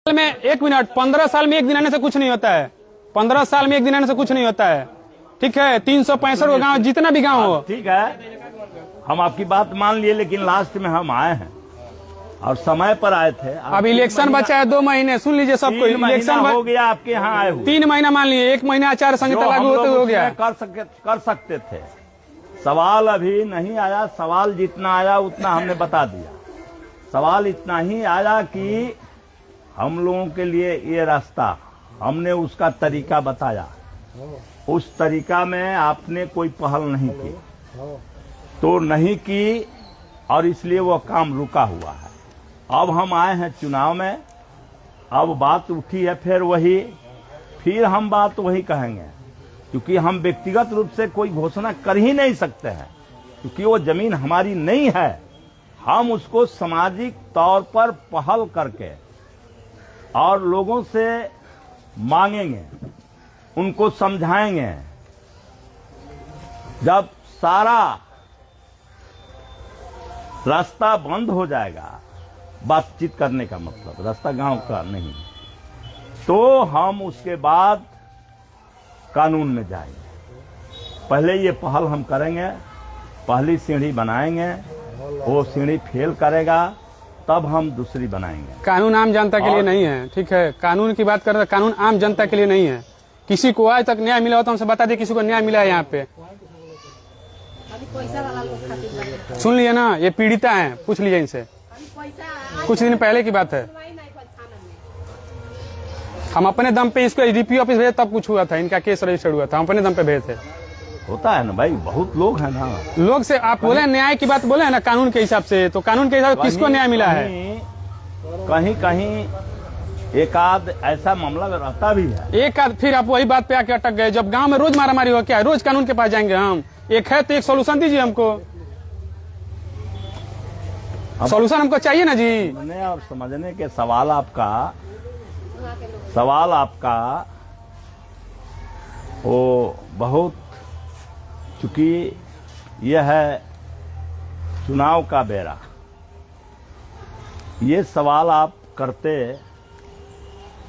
में 1 मिनट 15 साल में एक दिन आने से कुछ नहीं होता है। 15 साल में एक दिन आने से कुछ नहीं होता है। ठीक है, 365 गांव, जितना भी गांव हो। ठीक है, हम आपकी बात मान लिए, लेकिन लास्ट में हम आए हैं और समय पर आए थे। अब इलेक्शन बचा है 2 महीने, सुन लीजिए सबको। इलेक्शन हो गया, आपके यहाँ आए हुए 3 महीना मान लिए, 1 महीना आचार संहिता लागू होते हो गया। कर सकते थे। सवाल अभी नहीं आया, सवाल जितना आया उतना हमने बता दिया। सवाल इतना ही आया कि हम लोगों के लिए ये रास्ता, हमने उसका तरीका बताया। उस तरीका में आपने कोई पहल नहीं की, तो नहीं की, और इसलिए वो काम रुका हुआ है। अब हम आए हैं चुनाव में, अब बात उठी है फिर हम बात वही कहेंगे, क्योंकि हम व्यक्तिगत रूप से कोई घोषणा कर ही नहीं सकते हैं, क्योंकि वो जमीन हमारी नहीं है। हम उसको सामाजिक तौर पर पहल करके और लोगों से मांगेंगे, उनको समझाएंगे। जब सारा रास्ता बंद हो जाएगा, बातचीत करने का मतलब रास्ता गांव का नहीं, तो हम उसके बाद कानून में जाएंगे। पहले ये पहल हम करेंगे, पहली सीढ़ी बनाएंगे, वो सीढ़ी फेल करेगा तब हम दूसरी बनाएंगे। कानून आम जनता के लिए नहीं है। ठीक है, कानून की बात कर रहे हैं, कानून आम जनता के लिए नहीं है। किसी को आज तक न्याय मिला हो तो हमसे बता दिए, किसी को न्याय मिला है यहाँ पे। सुन लिए ना, ये पीड़िता हैं, पूछ लीजिए इनसे। कुछ दिन पहले की बात है, हम अपने दम पे इसको डीपी ऑफिस भेजे तब कुछ हुआ था, इनका केस रजिस्टर हुआ था, हम अपने दम पे भेजे थे। होता है ना भाई, बहुत लोग हैं ना। लोग से आप बोले न्याय की बात बोले है ना, कानून के हिसाब से, तो कानून के हिसाब से किसको न्याय मिला है? कहीं कहीं एक आध ऐसा मामला रहता भी है। एक आध, फिर आप वही बात पे आके अटक गए। जब गांव में रोज मारामारी हो, क्या रोज कानून के पास जाएंगे हम? एक है तो एक सोल्यूशन दीजिए हमको, सोल्यूशन हमको चाहिए ना जी। सुनने और समझने के सवाल आपका वो बहुत, चूंकि यह है चुनाव का बेरा, ये सवाल आप करते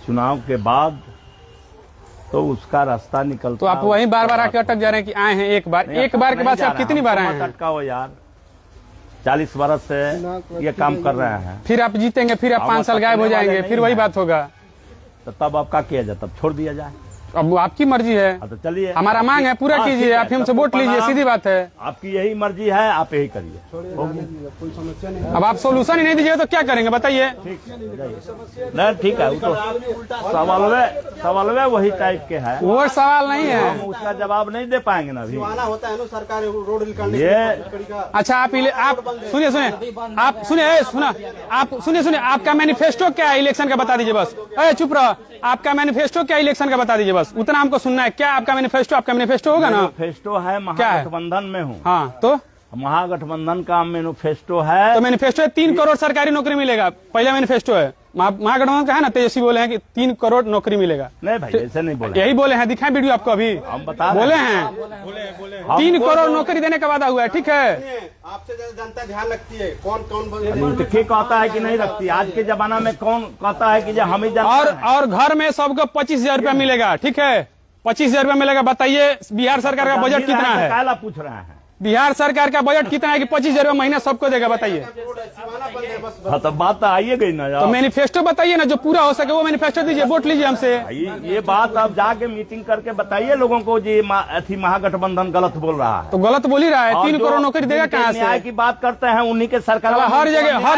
चुनाव के बाद तो उसका रास्ता निकलता। तो आप वहीं बार बार आके अटक जा रहे हैं कि आए हैं एक बार के बाद से आप कितनी बार आए हैं? अटका हो यार, 40 वर्ष से ये काम कर रहे हैं। फिर आप जीतेंगे, फिर आप 5 साल गायब हो जाएंगे, फिर वही बात होगा। तो तब आपका किया जाए, तब छोड़ दिया जाए। अब वो आपकी मर्जी है। तो चलिए, हमारा मांग है, पूरा कीजिए। आप हमसे वोट लीजिए, सीधी बात है। आपकी यही मर्जी है, आप यही करिए। अब आप सोल्यूशन ही नहीं दीजिए तो क्या करेंगे बताइए? नहीं, ठीक है, वो तो सवाल वही टाइप के है। वो सवाल नहीं है, हम उसका जवाब नहीं दे पाएंगे ना अभी। होता है ना सरकार रोड निकालने ये अच्छा, आप सुनिए, आपका मैनिफेस्टो क्या है इलेक्शन का बता दीजिए बस। चुप रहो, आपका मैनिफेस्टो क्या इलेक्शन का बता दीजिए बस, उतना हमको सुनना है। क्या आपका मैनिफेस्टो? आपका मैनिफेस्टो होगा ना? मैनिफेस्टो है, महागठबंधन में हूँ। हाँ, तो महागठबंधन का मैनिफेस्टो है। तो मैनिफेस्टो है 3 करोड़ सरकारी नौकरी मिलेगा, पहला मैनिफेस्टो है। महागठबंधन का है ना, तेजस्वी बोले हैं कि 3 करोड़ नौकरी मिलेगा। नहीं भाई, ऐसे नहीं बोले, यही बोले हैं। दिखाएं वीडियो आपको, अभी हम बता बोले हैं 3 करोड़ नौकरी देने का वादा हुआ है। ठीक है, आपसे जनता ध्यान रखती है, कौन के कहता है कि नहीं रखती? आज के जमाना में कौन कहता है कि हम ही और घर में सबको 25,000 रुपया मिलेगा। ठीक है, 25,000 रुपया मिलेगा। बताइए बिहार सरकार का बजट कितना है? काला पूछ रहे हैं, बिहार सरकार का बजट कितना है कि 25,000 रुपया महीना सबको देगा? बताइए। हाँ, तो बात तो आइए गई ना यार। तो मैनिफेस्टो बताइए ना, जो पूरा हो सके वो मैनिफेस्टो दीजिए, वोट लीजिए हमसे। ये बात अब जाके मीटिंग करके बताइए लोगों को, जी महागठबंधन गलत बोल रहा है। तो गलत बोल ही रहा है। 3 करोड़ नौकरी देगा कहाँ से? न्याय की बात करते हैं, उन्हीं के सरकार हर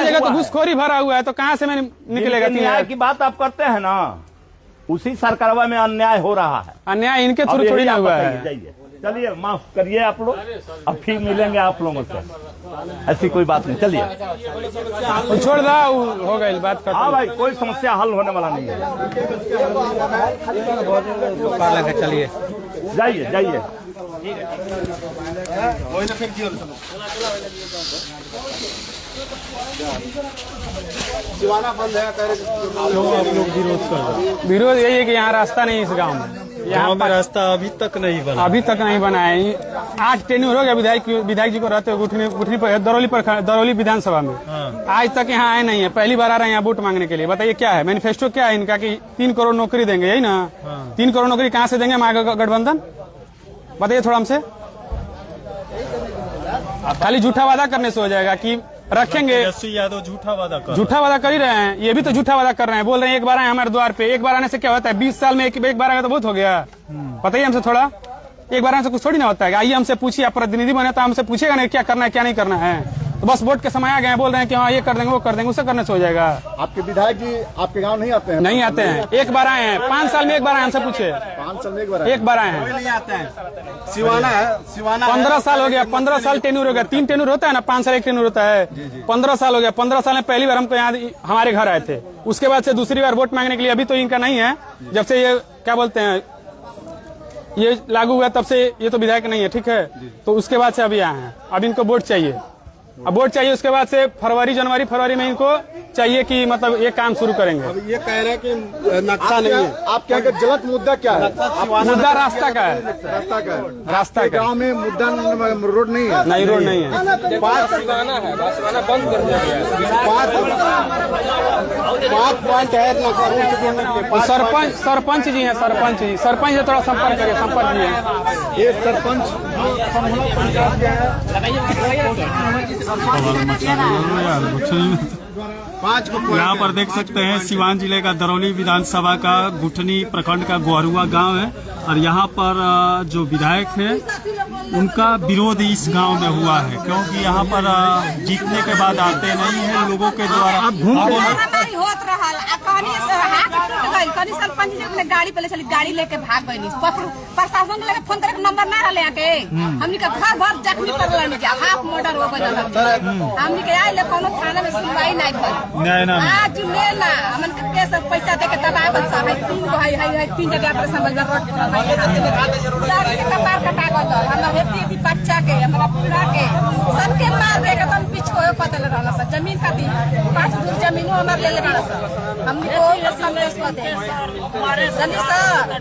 जगह तो घूसखोरी भरा हुआ है, तो कहाँ से निकलेगा? न्याय की बात आप करते हैं ना, उसी सरकारवा में अन्याय हो रहा है। अन्याय इनके थ्रू थोड़ी ना हुआ है। चलिए, माफ करिए आप लोग, अब फिर मिलेंगे आप लोगों से, ऐसी कोई बात नहीं। चलिए, तो छोड़ दो, हो गई बात। हाँ भाई, कोई समस्या हल होने वाला नहीं है। चलिए, जाइए। बंद है, विरोध यही है कि यहाँ रास्ता नहीं इस गांव में। यहाँ गाँव में रास्ता अभी तक नहीं बना। अभी तक नहीं बना है। 8 टेन्यूर हो गया विधायक जी को रहते हुए गुठनी पर दरौली विधानसभा में। आज तक यहाँ आए नहीं है, पहली बार आ रहे हैं यहाँ वोट मांगने के लिए। बताइए क्या है मैनिफेस्टो, क्या है इनका कि 3 करोड़ नौकरी देंगे, यही ना? 3 करोड़ नौकरी कहाँ से देंगे महागठबंधन? बताइए थोड़ा हमसे। खाली झूठा वादा करने से हो जाएगा कि रखेंगे? तेजस्वी यादव झूठा वादा कर ही रहे हैं, ये भी तो झूठा वादा कर रहे हैं। बोल रहे हैं एक बार आए हमारे द्वार पे। एक बार आने से क्या होता है? 20 साल में एक बार आएगा तो बहुत हो गया। बताइए हमसे थोड़ा, एक बार आने से कुछ थोड़ी ना होता है। आइए हमसे पूछिए, आप प्रतिनिधि बने तो हमसे पूछेगा नहीं क्या करना है क्या नहीं करना है। तो बस वोट के समय आ गए, बोल रहे हैं कि हाँ ये कर देंगे वो कर देंगे, उससे करने से हो जाएगा। आपके विधायक जी आपके गांव नहीं आते हैं? नहीं आते हैं, एक बार आए हैं, 5 साल में एक बार आए, हमसे पूछे। 5 साल में एक बार आए हैं। नहीं आते हैं। सिवाना है, सिवाना 15 साल हो गया, 15 साल टेन्यूर हो गया। 3 टेन्यूर होता है ना, 5 साल एक टेन्यूर होता है। 15 साल हो गया। 15 साल में पहली बार हमको यहाँ हमारे घर आए थे, उसके बाद से दूसरी बार वोट मांगने के लिए। अभी तो इनका नहीं है, जब से ये क्या बोलते हैं ये लागू हुआ तब से ये तो विधायक नहीं है, ठीक है। तो उसके बाद से अभी आए हैं, अब इनको वोट चाहिए। अब वोट चाहिए, उसके बाद से फरवरी में इनको चाहिए कि मतलब ये काम शुरू करेंगे। अब ये कह रहे हैं कि नक्शा नहीं है। आपके यहाँ का जलत मुद्दा क्या है? मुद्दा रास्ता का है, रास्ता का। गांव में मुद्दा रोड नहीं है? नहीं, रोड नहीं है। 5 पॉइंट है सरपंच जी हैं, सरपंच से थोड़ा संपर्क करिए, संपर्क जी ये सरपंच यहाँ पर देख सकते हैं सिवान जिले का दरौली विधानसभा का गुठनी प्रखंड का गोहरुआ गांव है और यहाँ पर जो विधायक है उनका विरोध इस गांव में हुआ है, क्योंकि यहाँ पर जीतने के बाद आते नहीं है लोगों के द्वारा। सरपंच जी अपने गाड़ी पे चली, गाड़ी लेके भाग गई। प्रशासन के फोन करके नंबर ना रहे के हमनी के घर घर जख्मी कर लेने के हाफ मर्डर हो गई। हमनी के आए ले कोनो थाना में सुनवाई नहीं भई। आज लेना हमन के केस पैसा दे के दबाए बन सब है। 3 भाई है 3 जगह पर समझ में रोड पर कपार कटा गई। हमरा हेती बच्चा के हमरा पूरा के सबके मार के एकदम पिछो पतल रहला सब जमीन खाती 5 दूर जमीन हमर ले लेना सब। हमनी को संदेश दे जल्दी सर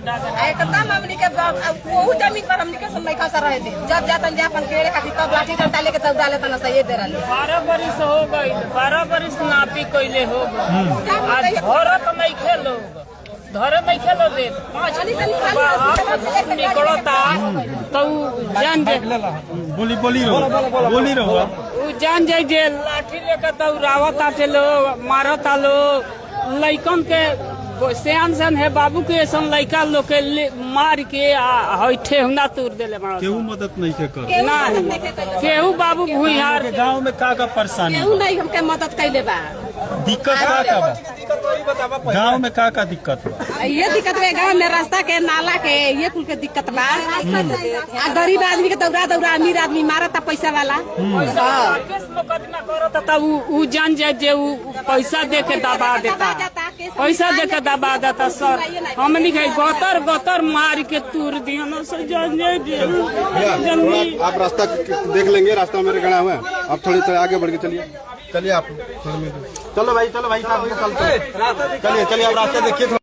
एकदम हमनी के वो जमीन पर हमनी के सुनवाई खसा रहे थे। जब जातन जा अपन केड़े खाती तब लाठी डंडा लेके सब डाले तना सही दे रहले। 12 बरिस हो गई, 12 बरिस नापी कइले हो गई। आज भरत नहीं खेलो, धरे नहीं खेलो दे निकलता तो जान दे बोली रहो जान जाए जे लाठी लेकर दौड़ावत आते लोग, मारत आलो लइकन के सियान है बाबू के ऐसा लड़का लोग के मार के हईठे हुना तोड़ देले। केहू मदद नहीं के कर ना केहू बाबू भूइहार गांव में का परेशानी केहू नहीं हमके मदद कैले बा। दिक्कत का गांव में का दिक्कत बा? ये दिक्कत बा गांव में रास्ता के नाला के ये कुल के दिक्कत बा। गरीब आदमी के दौड़ा अमीर आदमी मारता पैसा वाला। केस मुकदमा करता उ जान जाए जे उ पैसा दे के दबा देता, पैसा दे के दबा देता। सर हमनी के गतर मार के तूर दिया ना सर जान जाए जल्दी। आप रास्ता देख लेंगे, रास्ता मेरे गड़ा हुआ है। आप थोड़ी देर आगे बढ़ के चलिए आप। चलो भाई साहब चलिए आप रास्ता देखिए।